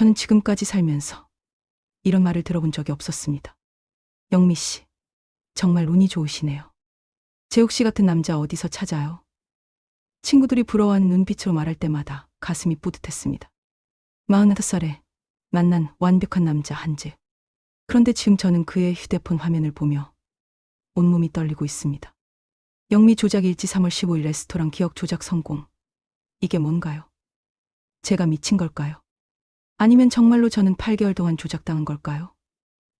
저는 지금까지 살면서 이런 말을 들어본 적이 없었습니다. 영미 씨, 정말 운이 좋으시네요. 재욱 씨 같은 남자 어디서 찾아요? 친구들이 부러워하는 눈빛으로 말할 때마다 가슴이 뿌듯했습니다. 45살에 만난 완벽한 남자 한재. 그런데 지금 저는 그의 휴대폰 화면을 보며 온몸이 떨리고 있습니다. 영미 조작 일지 3월 15일 레스토랑 기억 조작 성공. 이게 뭔가요? 제가 미친 걸까요? 아니면 정말로 저는 8개월 동안 조작당한 걸까요?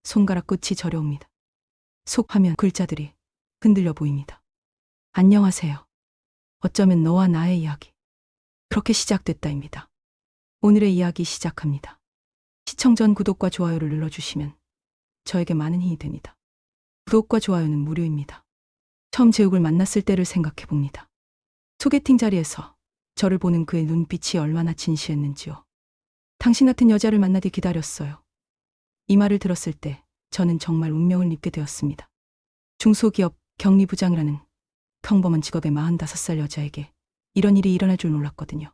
손가락 끝이 저려옵니다. 속 화면 글자들이 흔들려 보입니다. 안녕하세요. 어쩌면 너와 나의 이야기. 그렇게 시작됐다입니다. 오늘의 이야기 시작합니다. 시청 전 구독과 좋아요를 눌러주시면 저에게 많은 힘이 됩니다. 구독과 좋아요는 무료입니다. 처음 재욱을 만났을 때를 생각해 봅니다. 소개팅 자리에서 저를 보는 그의 눈빛이 얼마나 진시했는지요. 당신 같은 여자를 만나 뒤 기다렸어요. 이 말을 들었을 때 저는 정말 운명을 믿게 되었습니다. 중소기업 격리부장이라는 평범한 직업의 45살 여자에게 이런 일이 일어날 줄 몰랐거든요.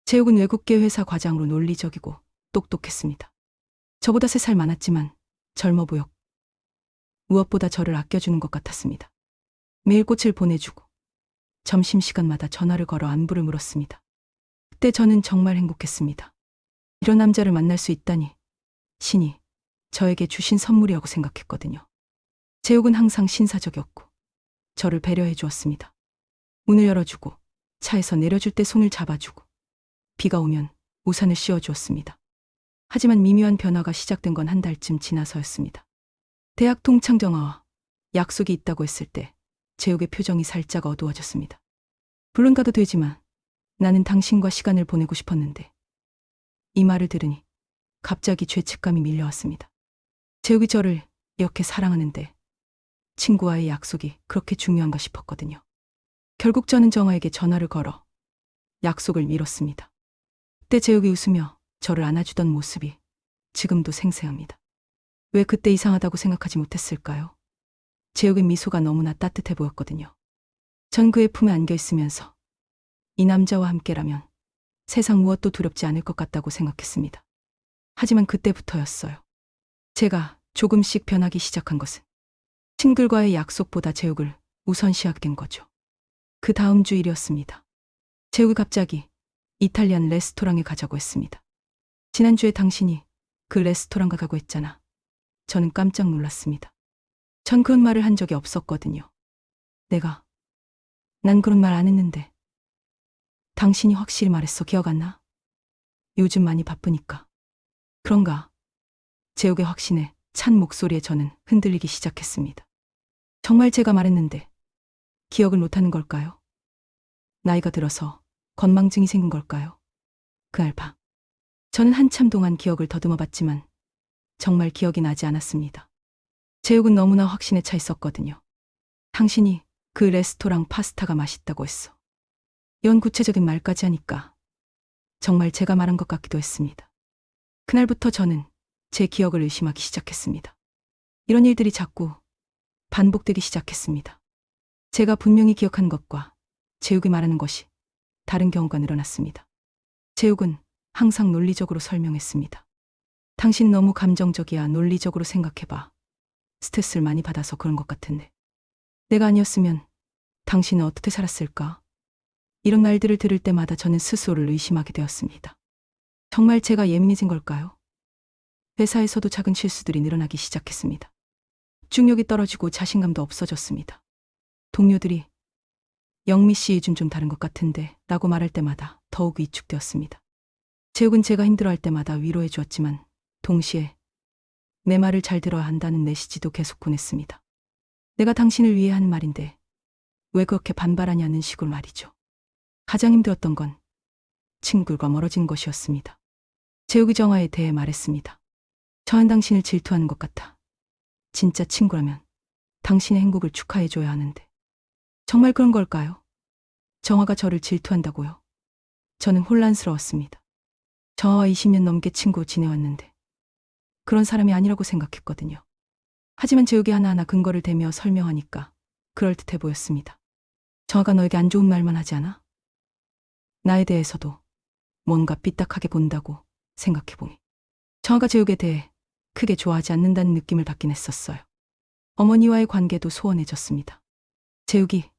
재욱은 외국계 회사 과장으로 논리적이고 똑똑했습니다. 저보다 3살 많았지만 젊어 보였고 무엇보다 저를 아껴주는 것 같았습니다. 매일 꽃을 보내주고 점심시간마다 전화를 걸어 안부를 물었습니다. 그때 저는 정말 행복했습니다. 이런 남자를 만날 수 있다니 신이 저에게 주신 선물이라고 생각했거든요. 재욱은 항상 신사적이었고 저를 배려해 주었습니다. 문을 열어주고 차에서 내려줄 때 손을 잡아주고 비가 오면 우산을 씌워주었습니다. 하지만 미묘한 변화가 시작된 건 한 달쯤 지나서였습니다. 대학 동창 정아와 약속이 있다고 했을 때 재욱의 표정이 살짝 어두워졌습니다. 물론 가도 되지만 나는 당신과 시간을 보내고 싶었는데. 이 말을 들으니 갑자기 죄책감이 밀려왔습니다. 재욱이 저를 이렇게 사랑하는데 친구와의 약속이 그렇게 중요한가 싶었거든요. 결국 저는 정아에게 전화를 걸어 약속을 미뤘습니다. 그때 재욱이 웃으며 저를 안아주던 모습이 지금도 생생합니다. 왜 그때 이상하다고 생각하지 못했을까요? 재욱의 미소가 너무나 따뜻해 보였거든요. 전 그의 품에 안겨 있으면서 이 남자와 함께라면 세상 무엇도 두렵지 않을 것 같다고 생각했습니다. 하지만 그때부터였어요. 제가 조금씩 변하기 시작한 것은 친구들과의 약속보다 재욱을 우선시하게 거죠. 그 다음 주 일이었습니다. 재욱이 갑자기 이탈리안 레스토랑에 가자고 했습니다. 지난주에 당신이 그 레스토랑 가자고 했잖아. 저는 깜짝 놀랐습니다. 전 그런 말을 한 적이 없었거든요. 난 그런 말 안 했는데. 당신이 확실히 말했어. 기억 안 나? 요즘 많이 바쁘니까. 그런가? 재욱의 확신에 찬 목소리에 저는 흔들리기 시작했습니다. 정말 제가 말했는데 기억을 못하는 걸까요? 나이가 들어서 건망증이 생긴 걸까요? 그날 밤 저는 한참 동안 기억을 더듬어 봤지만 정말 기억이 나지 않았습니다. 재욱은 너무나 확신에 차 있었거든요. 당신이 그 레스토랑 파스타가 맛있다고 했어. 이런 구체적인 말까지 하니까 정말 제가 말한 것 같기도 했습니다. 그날부터 저는 제 기억을 의심하기 시작했습니다. 이런 일들이 자꾸 반복되기 시작했습니다. 제가 분명히 기억한 것과 재욱이 말하는 것이 다른 경우가 늘어났습니다. 재욱은 항상 논리적으로 설명했습니다. 당신 너무 감정적이야. 논리적으로 생각해봐. 스트레스를 많이 받아서 그런 것 같은데. 내가 아니었으면 당신은 어떻게 살았을까? 이런 말들을 들을 때마다 저는 스스로를 의심하게 되었습니다. 정말 제가 예민해진 걸까요? 회사에서도 작은 실수들이 늘어나기 시작했습니다. 집중력이 떨어지고 자신감도 없어졌습니다. 동료들이 영미 씨 요즘 좀 다른 것 같은데 라고 말할 때마다 더욱 위축되었습니다. 재욱은 제가 힘들어할 때마다 위로해 주었지만 동시에 내 말을 잘 들어야 한다는 메시지도 계속 보냈습니다. 내가 당신을 위해 하는 말인데 왜 그렇게 반발하냐는 식으로 말이죠. 가장 힘들었던 건 친구들과 멀어진 것이었습니다. 재욱이 정아에 대해 말했습니다. 저는 당신을 질투하는 것 같아. 진짜 친구라면 당신의 행복을 축하해줘야 하는데. 정말 그런 걸까요? 정아가 저를 질투한다고요? 저는 혼란스러웠습니다. 저와 20년 넘게 친구 지내왔는데 그런 사람이 아니라고 생각했거든요. 하지만 재욱이 하나하나 근거를 대며 설명하니까 그럴듯해 보였습니다. 정아가 너에게 안 좋은 말만 하지 않아? 나에 대해서도 뭔가 삐딱하게 본다고 생각해보니 정아가 제욱에 대해 크게 좋아하지 않는다는 느낌을 받긴 했었어요. 어머니와의 관계도 소원해졌습니다. 제욱이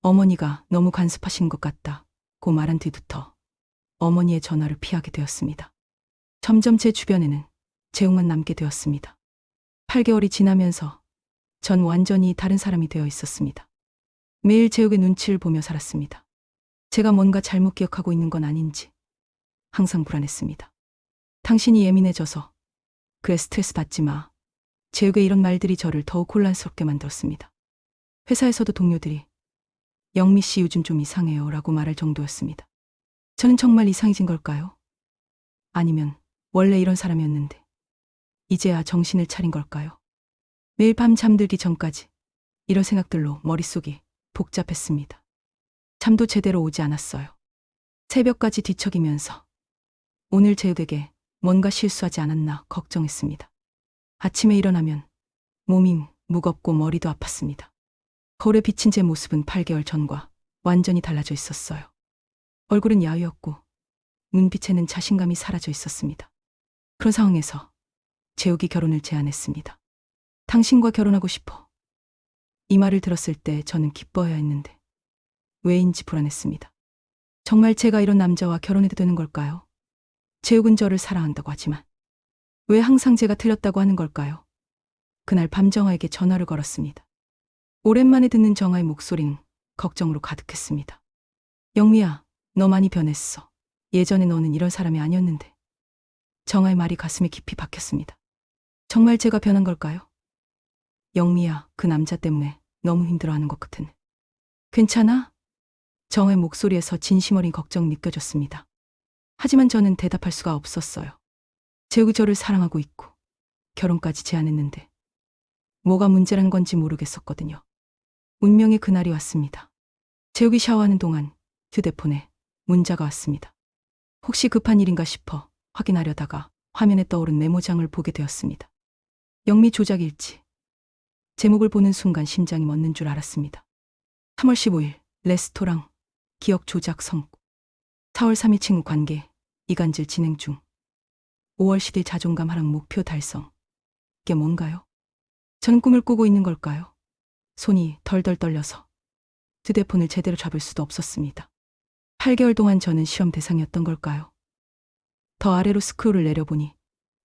어머니가 너무 간섭하신 것 같다고 말한 뒤부터 어머니의 전화를 피하게 되었습니다. 점점 제 주변에는 제욱만 남게 되었습니다. 8개월이 지나면서 전 완전히 다른 사람이 되어 있었습니다. 매일 제욱의 눈치를 보며 살았습니다. 제가 뭔가 잘못 기억하고 있는 건 아닌지 항상 불안했습니다. 당신이 예민해져서 그래 스트레스 받지 마. 제욱의 이런 말들이 저를 더욱 혼란스럽게 만들었습니다. 회사에서도 동료들이 영미 씨 요즘 좀 이상해요 라고 말할 정도였습니다. 저는 정말 이상해진 걸까요? 아니면 원래 이런 사람이었는데 이제야 정신을 차린 걸까요? 매일 밤 잠들기 전까지 이런 생각들로 머릿속이 복잡했습니다. 잠도 제대로 오지 않았어요. 새벽까지 뒤척이면서 오늘 제욱에게 뭔가 실수하지 않았나 걱정했습니다. 아침에 일어나면 몸이 무겁고 머리도 아팠습니다. 거울에 비친 제 모습은 8개월 전과 완전히 달라져 있었어요. 얼굴은 야위었고 눈빛에는 자신감이 사라져 있었습니다. 그런 상황에서 제욱이 결혼을 제안했습니다. 당신과 결혼하고 싶어. 이 말을 들었을 때 저는 기뻐해야 했는데 왜인지 불안했습니다. 정말 제가 이런 남자와 결혼해도 되는 걸까요? 제욱은 저를 사랑한다고 하지만 왜 항상 제가 틀렸다고 하는 걸까요? 그날 밤 정아에게 전화를 걸었습니다. 오랜만에 듣는 정아의 목소리는 걱정으로 가득했습니다. 영미야, 너 많이 변했어. 예전에 너는 이런 사람이 아니었는데. 정아의 말이 가슴에 깊이 박혔습니다. 정말 제가 변한 걸까요? 영미야, 그 남자 때문에 너무 힘들어하는 것 같은. 괜찮아? 정아의 목소리에서 진심 어린 걱정이 느껴졌습니다. 하지만 저는 대답할 수가 없었어요. 제욱이 저를 사랑하고 있고 결혼까지 제안했는데 뭐가 문제란 건지 모르겠었거든요. 운명의 그날이 왔습니다. 제욱이 샤워하는 동안 휴대폰에 문자가 왔습니다. 혹시 급한 일인가 싶어 확인하려다가 화면에 떠오른 메모장을 보게 되었습니다. 영미 조작일지. 제목을 보는 순간 심장이 멎는 줄 알았습니다. 3월 15일 레스토랑 기억 조작 성공. 4월 3일 친구 관계 이간질 진행 중. 5월 10일 자존감 하락 목표 달성. 이게 뭔가요? 저는 꿈을 꾸고 있는 걸까요? 손이 덜덜 떨려서 휴대폰을 제대로 잡을 수도 없었습니다. 8개월 동안 저는 실험 대상이었던 걸까요? 더 아래로 스크롤을 내려보니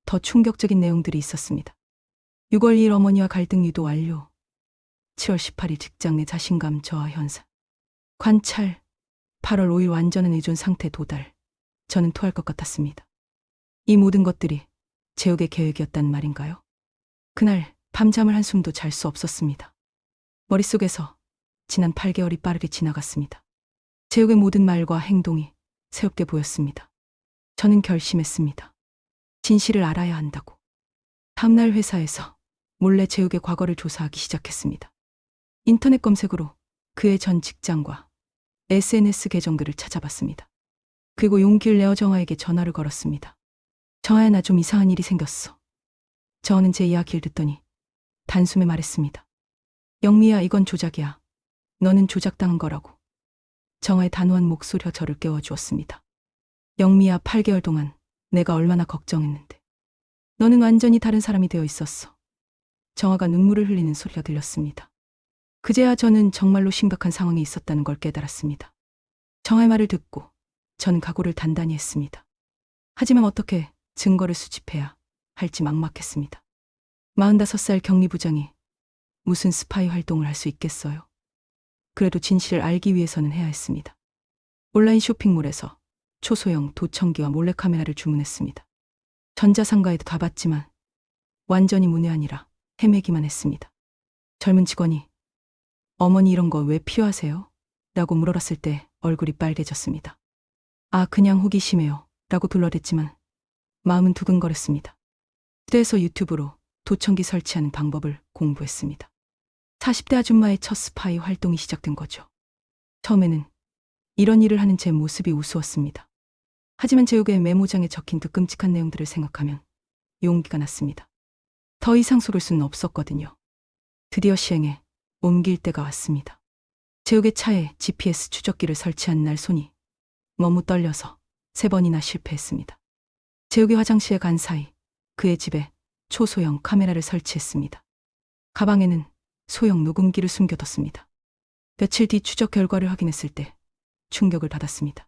더 충격적인 내용들이 있었습니다. 6월 2일 어머니와 갈등 유도 완료. 7월 18일 직장 내 자신감 저하 현상. 관찰. 8월 5일 완전한 의존 상태 도달. 저는 토할 것 같았습니다. 이 모든 것들이 제욱의 계획이었단 말인가요? 그날 밤잠을 한숨도 잘 수 없었습니다. 머릿속에서 지난 8개월이 빠르게 지나갔습니다. 제욱의 모든 말과 행동이 새롭게 보였습니다. 저는 결심했습니다. 진실을 알아야 한다고. 다음날 회사에서 몰래 제욱의 과거를 조사하기 시작했습니다. 인터넷 검색으로 그의 전 직장과 SNS 계정들을 찾아봤습니다. 그리고 용기를 내어 정아에게 전화를 걸었습니다. 정아야, 나 좀 이상한 일이 생겼어. 정아는 제 이야기를 듣더니 단숨에 말했습니다. 영미야, 이건 조작이야. 너는 조작당한 거라고. 정아의 단호한 목소리가 저를 깨워주었습니다. 영미야, 8개월 동안 내가 얼마나 걱정했는데. 너는 완전히 다른 사람이 되어 있었어. 정아가 눈물을 흘리는 소리가 들렸습니다. 그제야 저는 정말로 심각한 상황에 있었다는 걸 깨달았습니다. 정아의 말을 듣고 저는 각오를 단단히 했습니다. 하지만 어떻게 증거를 수집해야 할지 막막했습니다. 45살 격리부장이 무슨 스파이 활동을 할 수 있겠어요? 그래도 진실을 알기 위해서는 해야 했습니다. 온라인 쇼핑몰에서 초소형 도청기와 몰래카메라를 주문했습니다. 전자상가에도 가봤지만 완전히 문외한이라 헤매기만 했습니다. 젊은 직원이 어머니 이런 거 왜 필요하세요? 라고 물어봤을 때 얼굴이 빨개졌습니다. 아, 그냥 호기심해요. 라고 둘러댔지만 마음은 두근거렸습니다. 그래서 유튜브로 도청기 설치하는 방법을 공부했습니다. 40대 아줌마의 첫 스파이 활동이 시작된 거죠. 처음에는 이런 일을 하는 제 모습이 우스웠습니다. 하지만 제욱의 메모장에 적힌 그 끔찍한 내용들을 생각하면 용기가 났습니다. 더 이상 속을 수는 없었거든요. 드디어 시행에 옮길 때가 왔습니다. 제욱의 차에 GPS 추적기를 설치한 날 손이 너무 떨려서 3번이나 실패했습니다. 제욱이 화장실에 간 사이 그의 집에 초소형 카메라를 설치했습니다. 가방에는 소형 녹음기를 숨겨뒀습니다. 며칠 뒤 추적 결과를 확인했을 때 충격을 받았습니다.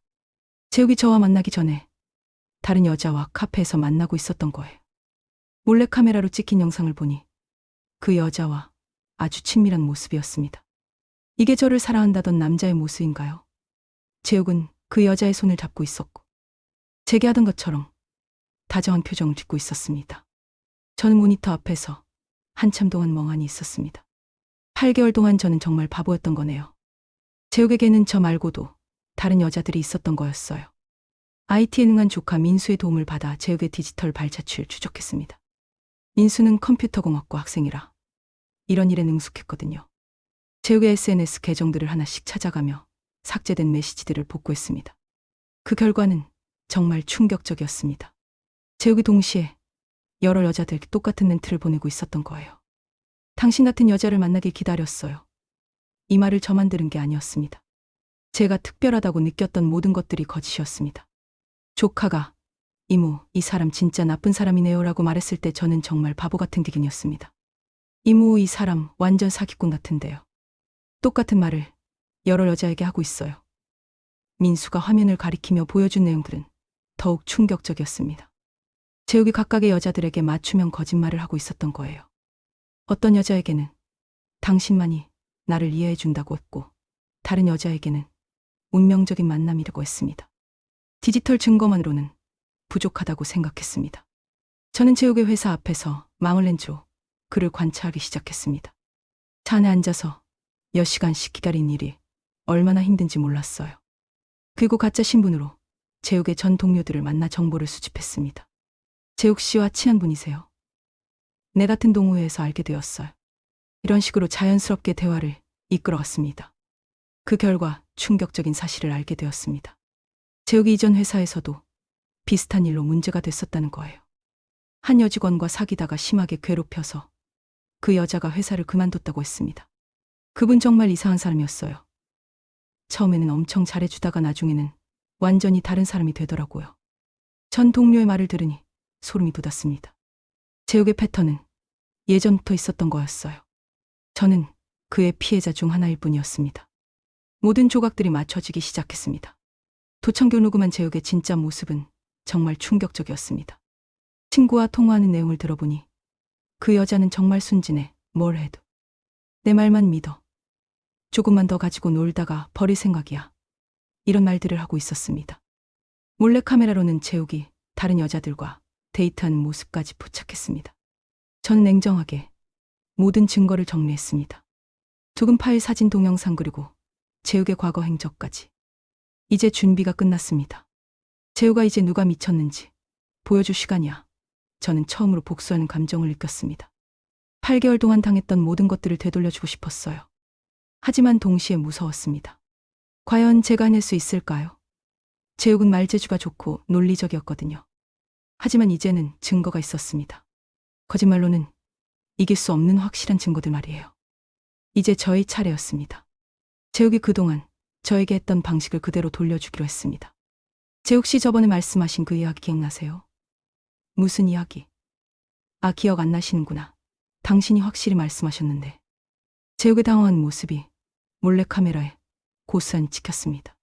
재욱이 저와 만나기 전에 다른 여자와 카페에서 만나고 있었던 거예요. 몰래카메라로 찍힌 영상을 보니 그 여자와 아주 친밀한 모습이었습니다. 이게 저를 사랑한다던 남자의 모습인가요? 재욱은 그 여자의 손을 잡고 있었고 제게 하던 것처럼 다정한 표정을 짓고 있었습니다. 저는 모니터 앞에서 한참 동안 멍하니 있었습니다. 8개월 동안 저는 정말 바보였던 거네요. 재욱에게는 저 말고도 다른 여자들이 있었던 거였어요. IT에 능한 조카 민수의 도움을 받아 재욱의 디지털 발자취를 추적했습니다. 민수는 컴퓨터공학과 학생이라 이런 일에 능숙했거든요. 재욱의 SNS 계정들을 하나씩 찾아가며 삭제된 메시지들을 복구했습니다. 그 결과는 정말 충격적이었습니다. 재욱이 동시에 여러 여자들에게 똑같은 멘트를 보내고 있었던 거예요. 당신 같은 여자를 만나길 기다렸어요. 이 말을 저만 들은 게 아니었습니다. 제가 특별하다고 느꼈던 모든 것들이 거짓이었습니다. 조카가 이모, 이 사람 진짜 나쁜 사람이네요 라고 말했을 때 저는 정말 바보 같은 기분이었습니다. 이모, 이 사람 완전 사기꾼 같은데요. 똑같은 말을 여러 여자에게 하고 있어요. 민수가 화면을 가리키며 보여준 내용들은 더욱 충격적이었습니다. 재욱이 각각의 여자들에게 맞춤형 거짓말을 하고 있었던 거예요. 어떤 여자에게는 당신만이 나를 이해해 준다고 했고 다른 여자에게는 운명적인 만남이라고 했습니다. 디지털 증거만으로는 부족하다고 생각했습니다. 저는 재욱의 회사 앞에서 망을 낸 채로 그를 관찰하기 시작했습니다. 차 안에 앉아서 몇 시간씩 기다린 일이 얼마나 힘든지 몰랐어요. 그리고 가짜 신분으로 재욱의 전 동료들을 만나 정보를 수집했습니다. 재욱 씨와 친한 분이세요? 내 같은 동호회에서 알게 되었어요. 이런 식으로 자연스럽게 대화를 이끌어갔습니다. 그 결과 충격적인 사실을 알게 되었습니다. 재욱이 이전 회사에서도 비슷한 일로 문제가 됐었다는 거예요. 한 여직원과 사귀다가 심하게 괴롭혀서 그 여자가 회사를 그만뒀다고 했습니다. 그분 정말 이상한 사람이었어요. 처음에는 엄청 잘해주다가 나중에는 완전히 다른 사람이 되더라고요. 전 동료의 말을 들으니 소름이 돋았습니다. 재욱의 패턴은 예전부터 있었던 거였어요. 저는 그의 피해자 중 하나일 뿐이었습니다. 모든 조각들이 맞춰지기 시작했습니다. 도청기 녹음한 재욱의 진짜 모습은 정말 충격적이었습니다. 친구와 통화하는 내용을 들어보니 그 여자는 정말 순진해. 뭘 해도 내 말만 믿어. 조금만 더 가지고 놀다가 버릴 생각이야. 이런 말들을 하고 있었습니다. 몰래카메라로는 재욱이 다른 여자들과 데이트하는 모습까지 포착했습니다. 저는 냉정하게 모든 증거를 정리했습니다. 두금 파일 사진 동영상 그리고 재욱의 과거 행적까지. 이제 준비가 끝났습니다. 재욱아, 이제 누가 미쳤는지 보여줄 시간이야. 저는 처음으로 복수하는 감정을 느꼈습니다. 8개월 동안 당했던 모든 것들을 되돌려주고 싶었어요. 하지만 동시에 무서웠습니다. 과연 제가 해낼 수 있을까요? 재욱은 말재주가 좋고 논리적이었거든요. 하지만 이제는 증거가 있었습니다. 거짓말로는 이길 수 없는 확실한 증거들 말이에요. 이제 저의 차례였습니다. 재욱이 그동안 저에게 했던 방식을 그대로 돌려주기로 했습니다. 재욱 씨, 저번에 말씀하신 그 이야기 기억나세요? 무슨 이야기? 아, 기억 안 나시는구나. 당신이 확실히 말씀하셨는데. 재욱의 당황한 모습이 몰래카메라에 고스란히 찍혔습니다.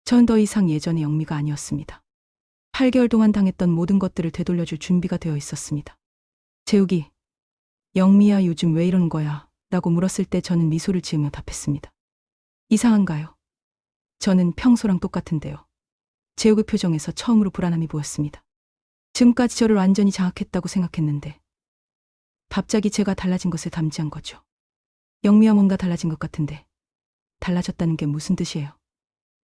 전 더 이상 예전의 영미가 아니었습니다. 8개월 동안 당했던 모든 것들을 되돌려줄 준비가 되어 있었습니다. 재욱이 영미야, 요즘 왜 이러는 거야? 라고 물었을 때 저는 미소를 지으며 답했습니다. 이상한가요? 저는 평소랑 똑같은데요. 재욱의 표정에서 처음으로 불안함이 보였습니다. 지금까지 저를 완전히 장악했다고 생각했는데 갑자기 제가 달라진 것을 감지한 거죠. 영미야, 뭔가 달라진 것 같은데 달라졌다는 게 무슨 뜻이에요?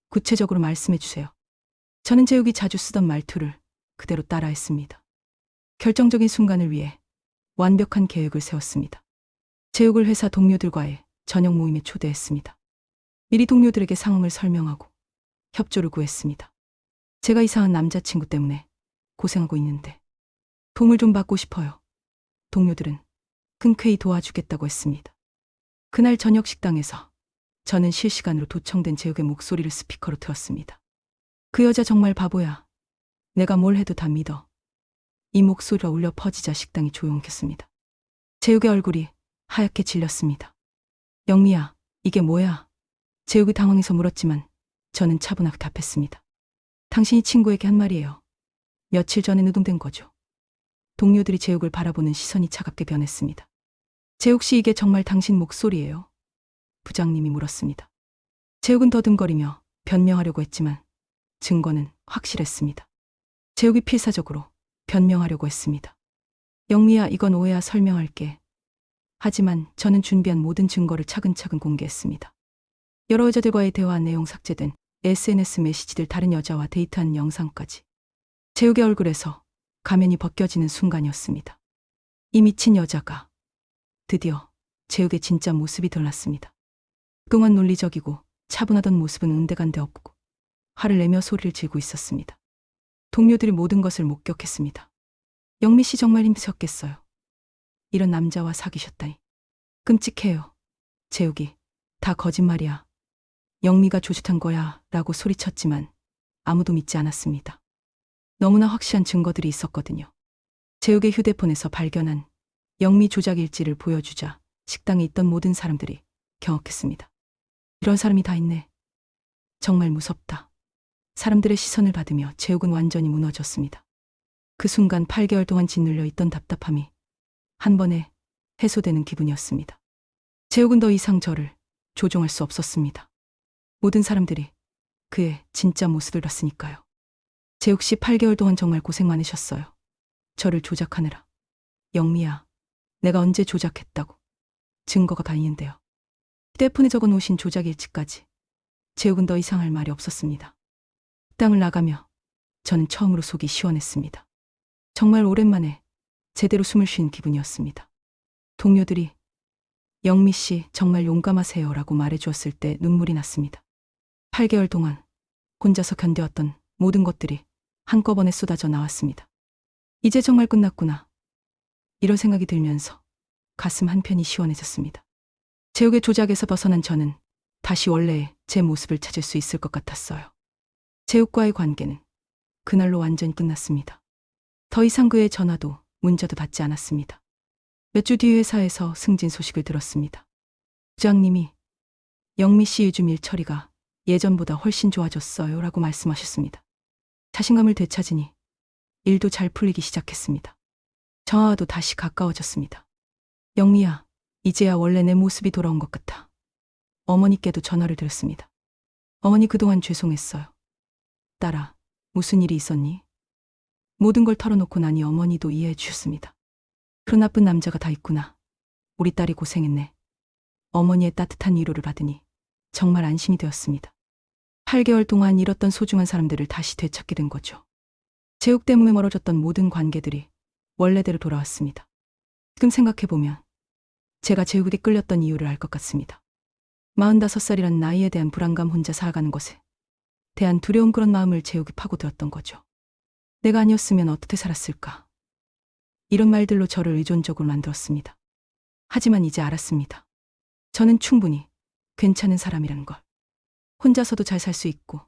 구체적으로 말씀해 주세요. 저는 재욱이 자주 쓰던 말투를 그대로 따라했습니다. 결정적인 순간을 위해 완벽한 계획을 세웠습니다. 재욱을 회사 동료들과의 저녁 모임에 초대했습니다. 미리 동료들에게 상황을 설명하고 협조를 구했습니다. 제가 이상한 남자친구 때문에 고생하고 있는데 도움을 좀 받고 싶어요. 동료들은 흔쾌히 도와주겠다고 했습니다. 그날 저녁 식당에서 저는 실시간으로 도청된 재욱의 목소리를 스피커로 틀었습니다. 그 여자 정말 바보야. 내가 뭘 해도 다 믿어. 이 목소리가 울려 퍼지자 식당이 조용했습니다. 재욱의 얼굴이 하얗게 질렸습니다. 영미야, 이게 뭐야? 재욱이 당황해서 물었지만 저는 차분하게 답했습니다. 당신이 친구에게 한 말이에요. 며칠 전에 누동된 거죠. 동료들이 재욱을 바라보는 시선이 차갑게 변했습니다. 재욱 씨, 이게 정말 당신 목소리예요? 부장님이 물었습니다. 재욱은 더듬거리며 변명하려고 했지만 증거는 확실했습니다. 재욱이 필사적으로 변명하려고 했습니다. 영미야, 이건 오해야, 설명할게. 하지만 저는 준비한 모든 증거를 차근차근 공개했습니다. 여러 여자들과의 대화 내용, 삭제된 SNS 메시지들, 다른 여자와 데이트한 영상까지. 재욱의 얼굴에서 가면이 벗겨지는 순간이었습니다. 이 미친 여자가 드디어 재욱의 진짜 모습이 드러났습니다. 그동안 논리적이고 차분하던 모습은 온데간데 없고 화를 내며 소리를 지르고 있었습니다. 동료들이 모든 것을 목격했습니다. 영미 씨 정말 힘드셨겠어요. 이런 남자와 사귀셨다니. 끔찍해요. 재욱이 다 거짓말이야. 영미가 조짓한 거야 라고 소리쳤지만 아무도 믿지 않았습니다. 너무나 확실한 증거들이 있었거든요. 재욱의 휴대폰에서 발견한 영미 조작 일지를 보여주자 식당에 있던 모든 사람들이 경악했습니다. 이런 사람이 다 있네. 정말 무섭다. 사람들의 시선을 받으며 재욱은 완전히 무너졌습니다. 그 순간 8개월 동안 짓눌려 있던 답답함이 한 번에 해소되는 기분이었습니다. 재욱은 더 이상 저를 조종할 수 없었습니다. 모든 사람들이 그의 진짜 모습을 봤으니까요. 재욱 씨, 8개월 동안 정말 고생 많으셨어요. 저를 조작하느라. 영미야, 내가 언제 조작했다고. 증거가 다 있는데요. 휴대폰에 적어놓으신 조작 일지까지. 재욱은 더 이상 할 말이 없었습니다. 식당을 나가며 저는 처음으로 속이 시원했습니다. 정말 오랜만에 제대로 숨을 쉰 기분이었습니다. 동료들이 영미 씨 정말 용감하세요 라고 말해주었을 때 눈물이 났습니다. 8개월 동안 혼자서 견뎌왔던 모든 것들이 한꺼번에 쏟아져 나왔습니다. 이제 정말 끝났구나. 이런 생각이 들면서 가슴 한편이 시원해졌습니다. 재욱의 조작에서 벗어난 저는 다시 원래의 제 모습을 찾을 수 있을 것 같았어요. 재욱과의 관계는 그날로 완전히 끝났습니다. 더 이상 그의 전화도 문자도 받지 않았습니다. 몇 주 뒤 회사에서 승진 소식을 들었습니다. 부장님이 영미 씨 요즘 일 처리가 예전보다 훨씬 좋아졌어요 라고 말씀하셨습니다. 자신감을 되찾으니 일도 잘 풀리기 시작했습니다. 저와도 다시 가까워졌습니다. 영미야, 이제야 원래 내 모습이 돌아온 것 같아. 어머니께도 전화를 드렸습니다. 어머니, 그동안 죄송했어요. 딸아, 무슨 일이 있었니? 모든 걸 털어놓고 나니 어머니도 이해해 주셨습니다. 그런 나쁜 남자가 다 있구나. 우리 딸이 고생했네. 어머니의 따뜻한 위로를 받으니 정말 안심이 되었습니다. 8개월 동안 잃었던 소중한 사람들을 다시 되찾게 된 거죠. 재욱 때문에 멀어졌던 모든 관계들이 원래대로 돌아왔습니다. 지금 생각해보면 제가 재욱에게 끌렸던 이유를 알 것 같습니다. 45살이란 나이에 대한 불안감, 혼자 살아가는 것에 대한 두려움, 그런 마음을 재욱이 파고들었던 거죠. 내가 아니었으면 어떻게 살았을까? 이런 말들로 저를 의존적으로 만들었습니다. 하지만 이제 알았습니다. 저는 충분히 괜찮은 사람이라는 걸. 혼자서도 잘 살 수 있고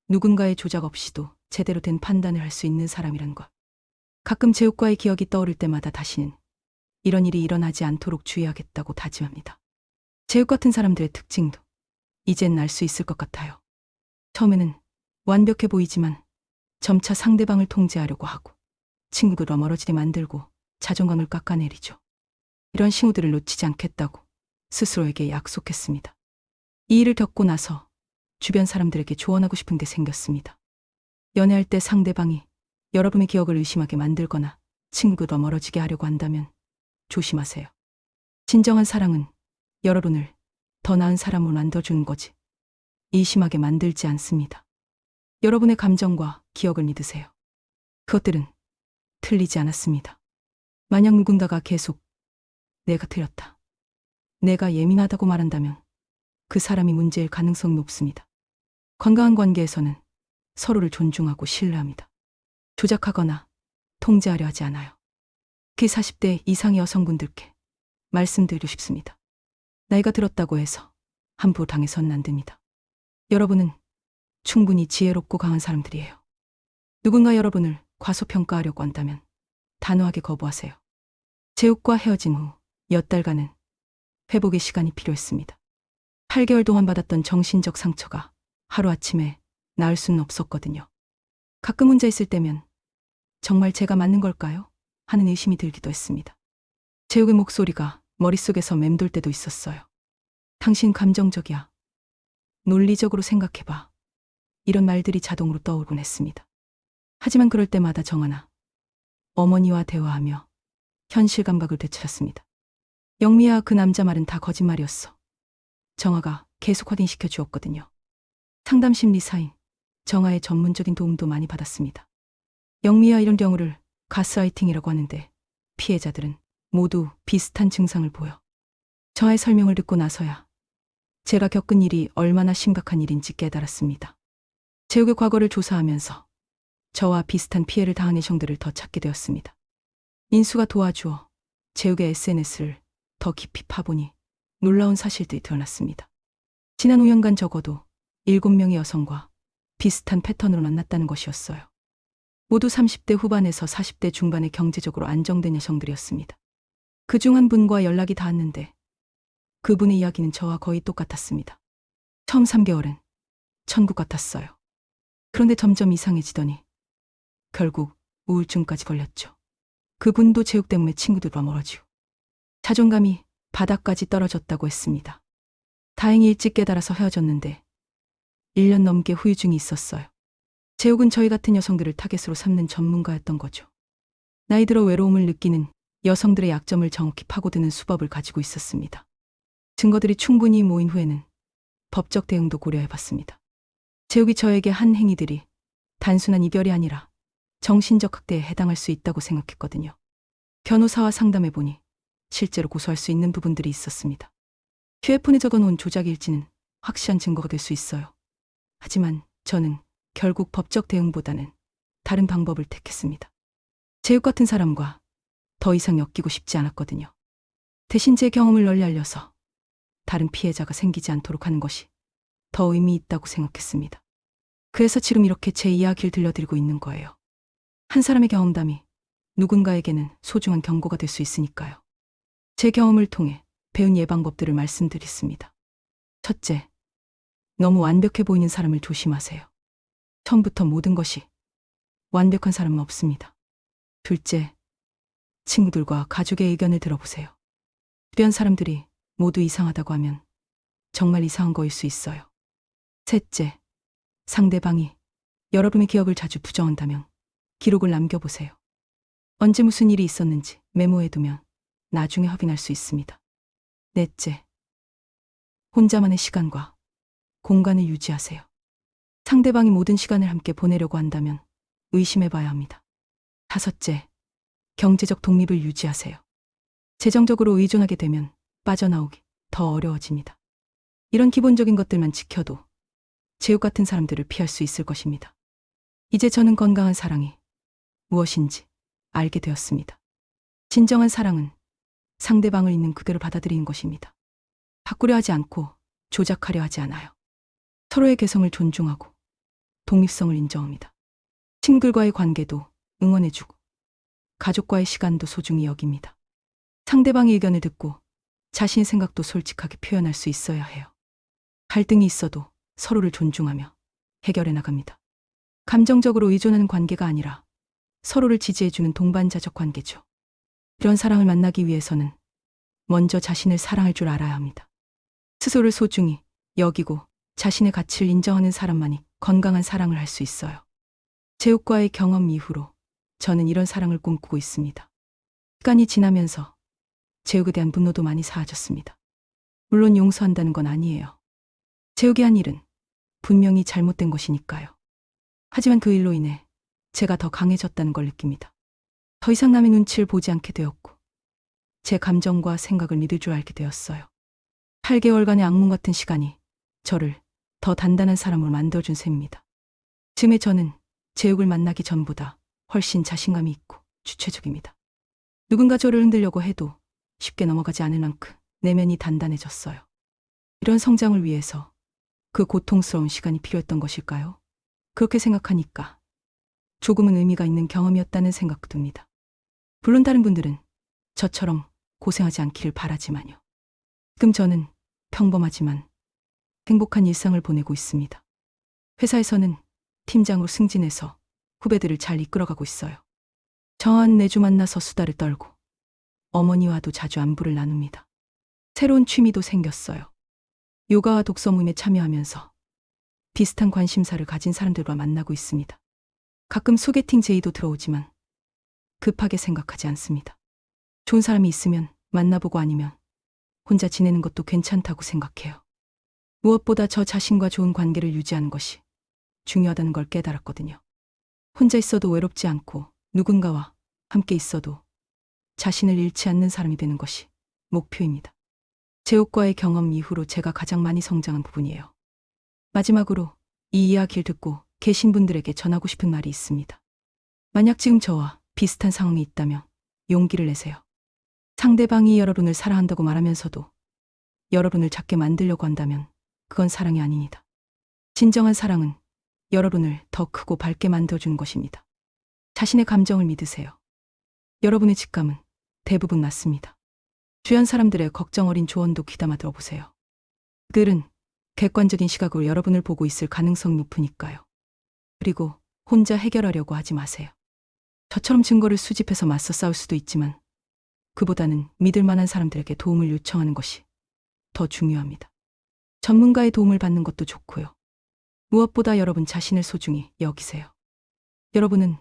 누군가의 조작 없이도 제대로 된 판단을 할 수 있는 사람이란 걸. 가끔 재욱과의 기억이 떠오를 때마다 다시는 이런 일이 일어나지 않도록 주의하겠다고 다짐합니다. 재욱 같은 사람들의 특징도 이젠 알 수 있을 것 같아요. 처음에는 완벽해 보이지만 점차 상대방을 통제하려고 하고 친구들과 멀어지게 만들고 자존감을 깎아내리죠. 이런 신호들을 놓치지 않겠다고 스스로에게 약속했습니다. 이 일을 겪고 나서 주변 사람들에게 조언하고 싶은 게 생겼습니다. 연애할 때 상대방이 여러분의 기억을 의심하게 만들거나 친구들과 멀어지게 하려고 한다면 조심하세요. 진정한 사랑은 여러분을 더 나은 사람으로 만들어주는 거지 의심하게 만들지 않습니다. 여러분의 감정과 기억을 믿으세요. 그것들은 틀리지 않았습니다. 만약 누군가가 계속 내가 틀렸다, 내가 예민하다고 말한다면 그 사람이 문제일 가능성이 높습니다. 건강한 관계에서는 서로를 존중하고 신뢰합니다. 조작하거나 통제하려 하지 않아요. 특히 40대 이상의 여성분들께 말씀드리고 싶습니다. 나이가 들었다고 해서 함부로 당해서는 안 됩니다. 여러분은 충분히 지혜롭고 강한 사람들이에요. 누군가 여러분을 과소평가하려고 한다면 단호하게 거부하세요. 재욱과 헤어진 후 몇 달간은 회복의 시간이 필요했습니다. 8개월 동안 받았던 정신적 상처가 하루아침에 나을 수는 없었거든요. 가끔 혼자 있을 때면 정말 제가 맞는 걸까요? 하는 의심이 들기도 했습니다. 재욱의 목소리가 머릿속에서 맴돌 때도 있었어요. 당신 감정적이야. 논리적으로 생각해봐. 이런 말들이 자동으로 떠오르곤 했습니다. 하지만 그럴 때마다 정하나 어머니와 대화하며 현실 감각을 되찾았습니다. 영미야, 그 남자 말은 다 거짓말이었어. 정아가 계속 확인시켜 주었거든요. 상담 심리사인 정아의 전문적인 도움도 많이 받았습니다. 영미야, 이런 경우를 가스라이팅이라고 하는데 피해자들은 모두 비슷한 증상을 보여. 저의 설명을 듣고 나서야 제가 겪은 일이 얼마나 심각한 일인지 깨달았습니다. 재욱의 과거를 조사하면서 저와 비슷한 피해를 당한 여성들을 더 찾게 되었습니다. 인수가 도와주어 재욱의 SNS를 더 깊이 파보니 놀라운 사실들이 드러났습니다. 지난 5년간 적어도 7명의 여성과 비슷한 패턴으로 만났다는 것이었어요. 모두 30대 후반에서 40대 중반의 경제적으로 안정된 여성들이었습니다. 그중 한 분과 연락이 닿았는데 그분의 이야기는 저와 거의 똑같았습니다. 처음 3개월은 천국 같았어요. 그런데 점점 이상해지더니 결국 우울증까지 걸렸죠. 그분도 재욱 때문에 친구들과 멀어지고 자존감이 바닥까지 떨어졌다고 했습니다. 다행히 일찍 깨달아서 헤어졌는데 1년 넘게 후유증이 있었어요. 재욱은 저희 같은 여성들을 타겟으로 삼는 전문가였던 거죠. 나이 들어 외로움을 느끼는 여성들의 약점을 정확히 파고드는 수법을 가지고 있었습니다. 증거들이 충분히 모인 후에는 법적 대응도 고려해봤습니다. 재욱이 저에게 한 행위들이 단순한 이별이 아니라 정신적 학대에 해당할 수 있다고 생각했거든요. 변호사와 상담해보니 실제로 고소할 수 있는 부분들이 있었습니다. 휴대폰에 적어놓은 조작 일지는 확실한 증거가 될 수 있어요. 하지만 저는 결국 법적 대응보다는 다른 방법을 택했습니다. 재욱 같은 사람과 더 이상 엮이고 싶지 않았거든요. 대신 제 경험을 널리 알려서 다른 피해자가 생기지 않도록 하는 것이 더 의미 있다고 생각했습니다. 그래서 지금 이렇게 제 이야기를 들려드리고 있는 거예요. 한 사람의 경험담이 누군가에게는 소중한 경고가 될 수 있으니까요. 제 경험을 통해 배운 예방법들을 말씀드렸습니다. 첫째, 너무 완벽해 보이는 사람을 조심하세요. 처음부터 모든 것이 완벽한 사람은 없습니다. 둘째, 친구들과 가족의 의견을 들어보세요. 주변 사람들이 모두 이상하다고 하면 정말 이상한 거일 수 있어요. 셋째, 상대방이 여러분의 기억을 자주 부정한다면 기록을 남겨보세요. 언제 무슨 일이 있었는지 메모해두면 나중에 확인할 수 있습니다. 넷째, 혼자만의 시간과 공간을 유지하세요. 상대방이 모든 시간을 함께 보내려고 한다면 의심해봐야 합니다. 다섯째, 경제적 독립을 유지하세요. 재정적으로 의존하게 되면 빠져나오기 더 어려워집니다. 이런 기본적인 것들만 지켜도 재욱 같은 사람들을 피할 수 있을 것입니다. 이제 저는 건강한 사랑이 무엇인지 알게 되었습니다. 진정한 사랑은 상대방을 있는 그대로 받아들이는 것입니다. 바꾸려 하지 않고 조작하려 하지 않아요. 서로의 개성을 존중하고 독립성을 인정합니다. 친구들과의 관계도 응원해주고 가족과의 시간도 소중히 여깁니다. 상대방의 의견을 듣고 자신의 생각도 솔직하게 표현할 수 있어야 해요. 갈등이 있어도 서로를 존중하며 해결해 나갑니다. 감정적으로 의존하는 관계가 아니라 서로를 지지해주는 동반자적 관계죠. 이런 사랑을 만나기 위해서는 먼저 자신을 사랑할 줄 알아야 합니다. 스스로를 소중히 여기고 자신의 가치를 인정하는 사람만이 건강한 사랑을 할 수 있어요. 재욱과의 경험 이후로 저는 이런 사랑을 꿈꾸고 있습니다. 시간이 지나면서 재욱에 대한 분노도 많이 사라졌습니다. 물론 용서한다는 건 아니에요. 재욱이 한 일은 분명히 잘못된 것이니까요. 하지만 그 일로 인해 제가 더 강해졌다는 걸 느낍니다. 더 이상 남의 눈치를 보지 않게 되었고 제 감정과 생각을 믿을 줄 알게 되었어요. 8개월간의 악몽 같은 시간이 저를 더 단단한 사람으로 만들어준 셈입니다. 지금의 저는 재욱을 만나기 전보다 훨씬 자신감이 있고 주체적입니다. 누군가 저를 흔들려고 해도 쉽게 넘어가지 않을 만큼 내면이 단단해졌어요. 이런 성장을 위해서 그 고통스러운 시간이 필요했던 것일까요? 그렇게 생각하니까 조금은 의미가 있는 경험이었다는 생각도 듭니다. 물론 다른 분들은 저처럼 고생하지 않기를 바라지만요. 지금 저는 평범하지만 행복한 일상을 보내고 있습니다. 회사에서는 팀장으로 승진해서 후배들을 잘 이끌어가고 있어요. 저한 매주 만나서 수다를 떨고 어머니와도 자주 안부를 나눕니다. 새로운 취미도 생겼어요. 요가와 독서 모임에 참여하면서 비슷한 관심사를 가진 사람들과 만나고 있습니다. 가끔 소개팅 제의도 들어오지만 급하게 생각하지 않습니다. 좋은 사람이 있으면 만나보고 아니면 혼자 지내는 것도 괜찮다고 생각해요. 무엇보다 저 자신과 좋은 관계를 유지하는 것이 중요하다는 걸 깨달았거든요. 혼자 있어도 외롭지 않고 누군가와 함께 있어도 자신을 잃지 않는 사람이 되는 것이 목표입니다. 제옥과의 경험 이후로 제가 가장 많이 성장한 부분이에요. 마지막으로 이 이야기를 듣고 계신 분들에게 전하고 싶은 말이 있습니다. 만약 지금 저와 비슷한 상황이 있다면 용기를 내세요. 상대방이 여러분을 사랑한다고 말하면서도 여러분을 작게 만들려고 한다면 그건 사랑이 아닙니다. 진정한 사랑은 여러분을 더 크고 밝게 만들어주는 것입니다. 자신의 감정을 믿으세요. 여러분의 직감은 대부분 맞습니다. 주변 사람들의 걱정 어린 조언도 귀담아 들어보세요. 그들은 객관적인 시각으로 여러분을 보고 있을 가능성이 높으니까요. 그리고 혼자 해결하려고 하지 마세요. 저처럼 증거를 수집해서 맞서 싸울 수도 있지만 그보다는 믿을 만한 사람들에게 도움을 요청하는 것이 더 중요합니다. 전문가의 도움을 받는 것도 좋고요. 무엇보다 여러분 자신을 소중히 여기세요. 여러분은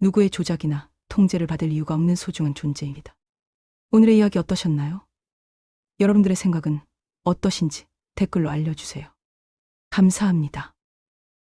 누구의 조작이나 통제를 받을 이유가 없는 소중한 존재입니다. 오늘의 이야기 어떠셨나요? 여러분들의 생각은 어떠신지 댓글로 알려주세요. 감사합니다.